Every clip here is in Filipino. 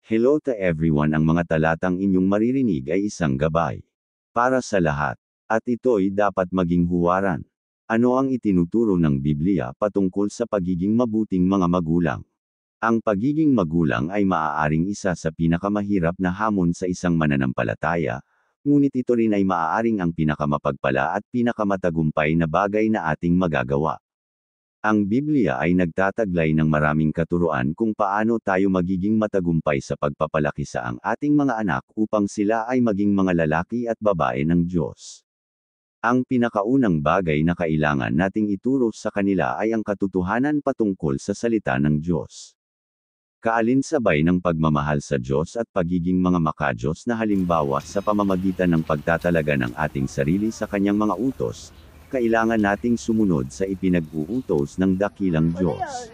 Hello to everyone, ang mga talatang inyong maririnig ay isang gabay para sa lahat. At ito'y dapat maging huwaran. Ano ang itinuturo ng Biblia patungkol sa pagiging mabuting mga magulang? Ang pagiging magulang ay maaaring isa sa pinakamahirap na hamon sa isang mananampalataya, ngunit ito rin ay maaaring ang pinakamapagpala at pinakamatagumpay na bagay na ating magagawa. Ang Biblia ay nagtataglay ng maraming katuruan kung paano tayo magiging matagumpay sa pagpapalaki sa ang ating mga anak upang sila ay maging mga lalaki at babae ng Diyos. Ang pinakaunang bagay na kailangan nating ituro sa kanila ay ang katotohanan patungkol sa salita ng Diyos. Kaalinsabay ng pagmamahal sa Diyos at pagiging mga makadiyos na halimbawa sa pamamagitan ng pagtatalaga ng ating sarili sa Kanyang mga utos, kailangan nating sumunod sa ipinag-uutos ng dakilang Diyos.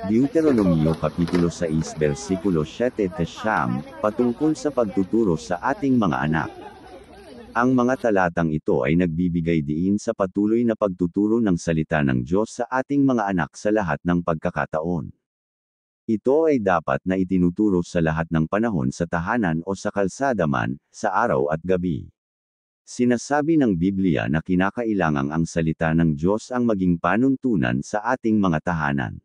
Deuteronomio Kapitulo 6 versikulo 7-9, patungkol sa pagtuturo sa ating mga anak. Ang mga talatang ito ay nagbibigay diin sa patuloy na pagtuturo ng salita ng Diyos sa ating mga anak sa lahat ng pagkakataon. Ito ay dapat na itinuturo sa lahat ng panahon sa tahanan o sa kalsada man, sa araw at gabi. Sinasabi ng Biblia na kinakailangang ang salita ng Diyos ang maging panuntunan sa ating mga tahanan.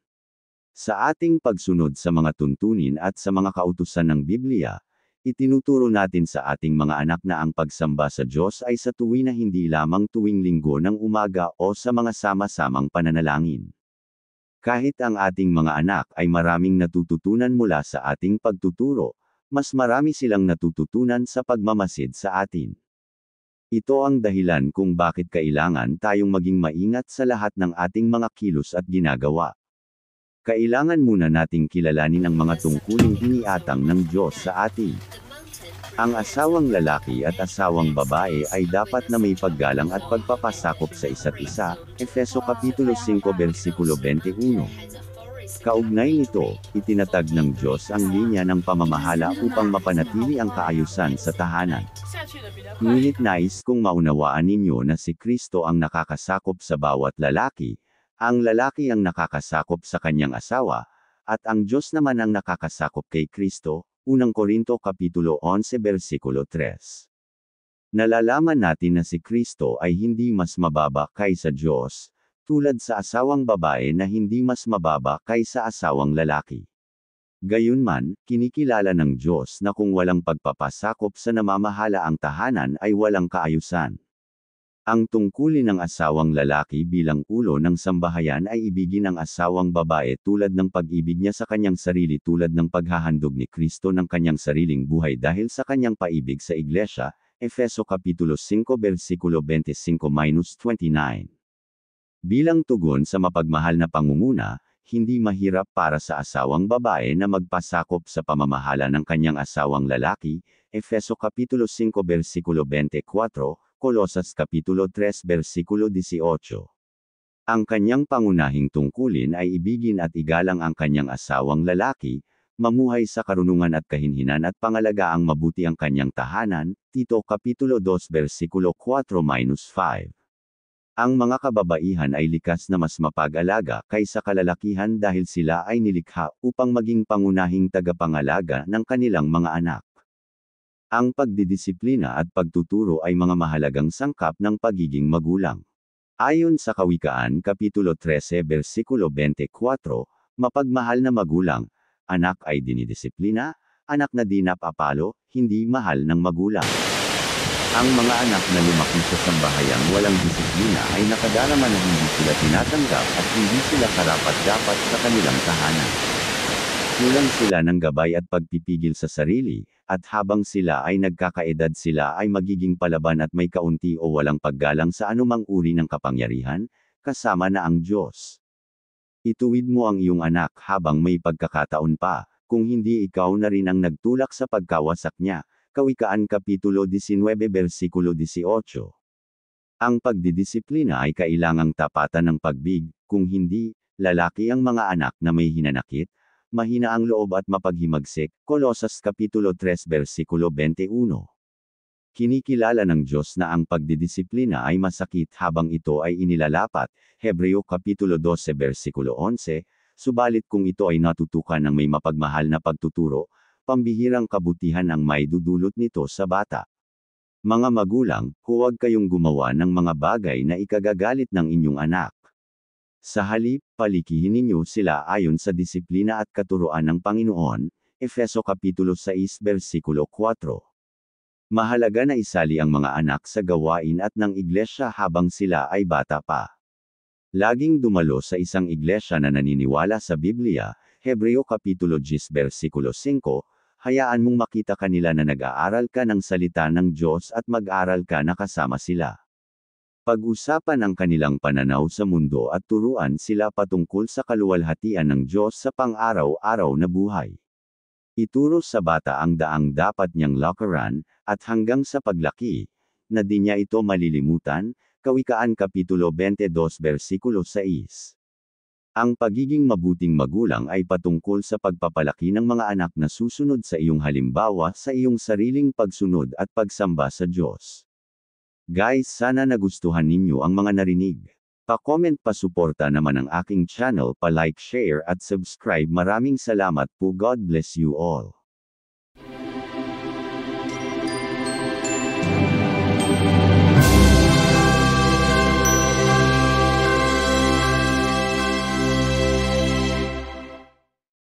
Sa ating pagsunod sa mga tuntunin at sa mga kautusan ng Biblia, itinuturo natin sa ating mga anak na ang pagsamba sa Diyos ay sa tuwi na hindi lamang tuwing linggo ng umaga o sa mga sama-samang pananalangin. Kahit ang ating mga anak ay maraming natututunan mula sa ating pagtuturo, mas marami silang natututunan sa pagmamasid sa atin. Ito ang dahilan kung bakit kailangan tayong maging maingat sa lahat ng ating mga kilos at ginagawa. Kailangan muna nating kilalanin ang mga tungkuling iniatang ng Diyos sa atin. Ang asawang lalaki at asawang babae ay dapat na may paggalang at pagpapasakop sa isa't isa, Efeso Kapitulo 5 versikulo 21. Kaugnay nito, itinatag ng Diyos ang linya ng pamamahala upang mapanatili ang kaayusan sa tahanan. Ngunit nais kong maunawaan ninyo na si Kristo ang nakakasakop sa bawat lalaki, ang lalaki ang nakakasakop sa kanyang asawa, at ang Diyos naman ang nakakasakop kay Kristo, Unang Korinto Kapitulo 11 versikulo 3. Nalalaman natin na si Kristo ay hindi mas mababa kaysa Diyos, tulad sa asawang babae na hindi mas mababa kaysa asawang lalaki. Gayunman, kinikilala ng Diyos na kung walang pagpapasakop sa namamahala ang tahanan ay walang kaayusan. Ang tungkulin ng asawang lalaki bilang ulo ng sambahayan ay ibigin ang asawang babae tulad ng pag-ibig niya sa kanyang sarili tulad ng paghahandog ni Kristo ng kanyang sariling buhay dahil sa kanyang paibig sa iglesia, Efeso Kapitulo 5 versikulo 25-29. Bilang tugon sa mapagmahal na pangunguna, hindi mahirap para sa asawang babae na magpasakop sa pamamahala ng kanyang asawang lalaki, Efeso Kapitulo 5 versikulo 24, Kolosas Kapitulo 3 versikulo 18. Ang kanyang pangunahing tungkulin ay ibigin at igalang ang kanyang asawang lalaki, mamuhay sa karunungan at kahinhinan at pangalagaang mabuti ang kanyang tahanan, Tito Kapitulo 2 versikulo 4-5. Ang mga kababaihan ay likas na mas mapag-alaga kaysa kalalakihan dahil sila ay nilikha upang maging pangunahing tagapangalaga ng kanilang mga anak. Ang pagdidisiplina at pagtuturo ay mga mahalagang sangkap ng pagiging magulang. Ayon sa Kawikaan Kapitulo 13 versikulo 24, mapagmahal na magulang, anak ay dinidisiplina, anak na di napapalo, hindi mahal ng magulang. Ang mga anak na lumaki sa sambahayang walang disiplina ay nakadarama na hindi sila tinatanggap at hindi sila karapat-dapat sa kanilang tahanan. Kulang sila ng gabay at pagpipigil sa sarili, at habang sila ay nagkakaedad sila ay magiging palaban at may kaunti o walang paggalang sa anumang uri ng kapangyarihan, kasama na ang Diyos. Ituwid mo ang iyong anak habang may pagkakataon pa, kung hindi ikaw na rin ang nagtulak sa pagkawasak niya. Kawikaan Kapitulo 19 versikulo 18. Ang pagdidisiplina ay kailangang tapatan ng pagbig, kung hindi, lalaki ang mga anak na may hinanakit, mahina ang loob at mapaghimagsik, Kolosas Kapitulo 3 versikulo 21. Kinikilala ng Diyos na ang pagdidisiplina ay masakit habang ito ay inilalapat, Hebreo Kapitulo 12 versikulo 11, subalit kung ito ay natutukan ng may mapagmahal na pagtuturo, pambihirang kabutihan ang maidudulot nito sa bata. Mga magulang, huwag kayong gumawa ng mga bagay na ikagagalit ng inyong anak. Sa halip, palikihin ninyo sila ayon sa disiplina at katuruan ng Panginoon, Efeso Kapitulo 6 versikulo 4. Mahalaga na isali ang mga anak sa gawain at ng iglesia habang sila ay bata pa. Laging dumalo sa isang iglesia na naniniwala sa Biblia, Hebreo Kapitulo 10 versikulo 5, hayaan mong makita kanila na nag-aaral ka ng salita ng Diyos at mag-aral ka na kasama sila. Pag-usapan ang kanilang pananaw sa mundo at turuan sila patungkol sa kaluwalhatian ng Diyos sa pang-araw-araw na buhay. Ituro sa bata ang daang dapat niyang lakaran, at hanggang sa paglaki, na di niya ito malilimutan, Kawikaan Kapitulo 22 versikulo 6. Ang pagiging mabuting magulang ay patungkol sa pagpapalaki ng mga anak na susunod sa iyong halimbawa sa iyong sariling pagsunod at pagsamba sa Diyos. Guys, sana nagustuhan ninyo ang mga narinig. Pa-comment, pa-suporta naman ang aking channel, pa-like, share at subscribe. Maraming salamat po. God bless you all.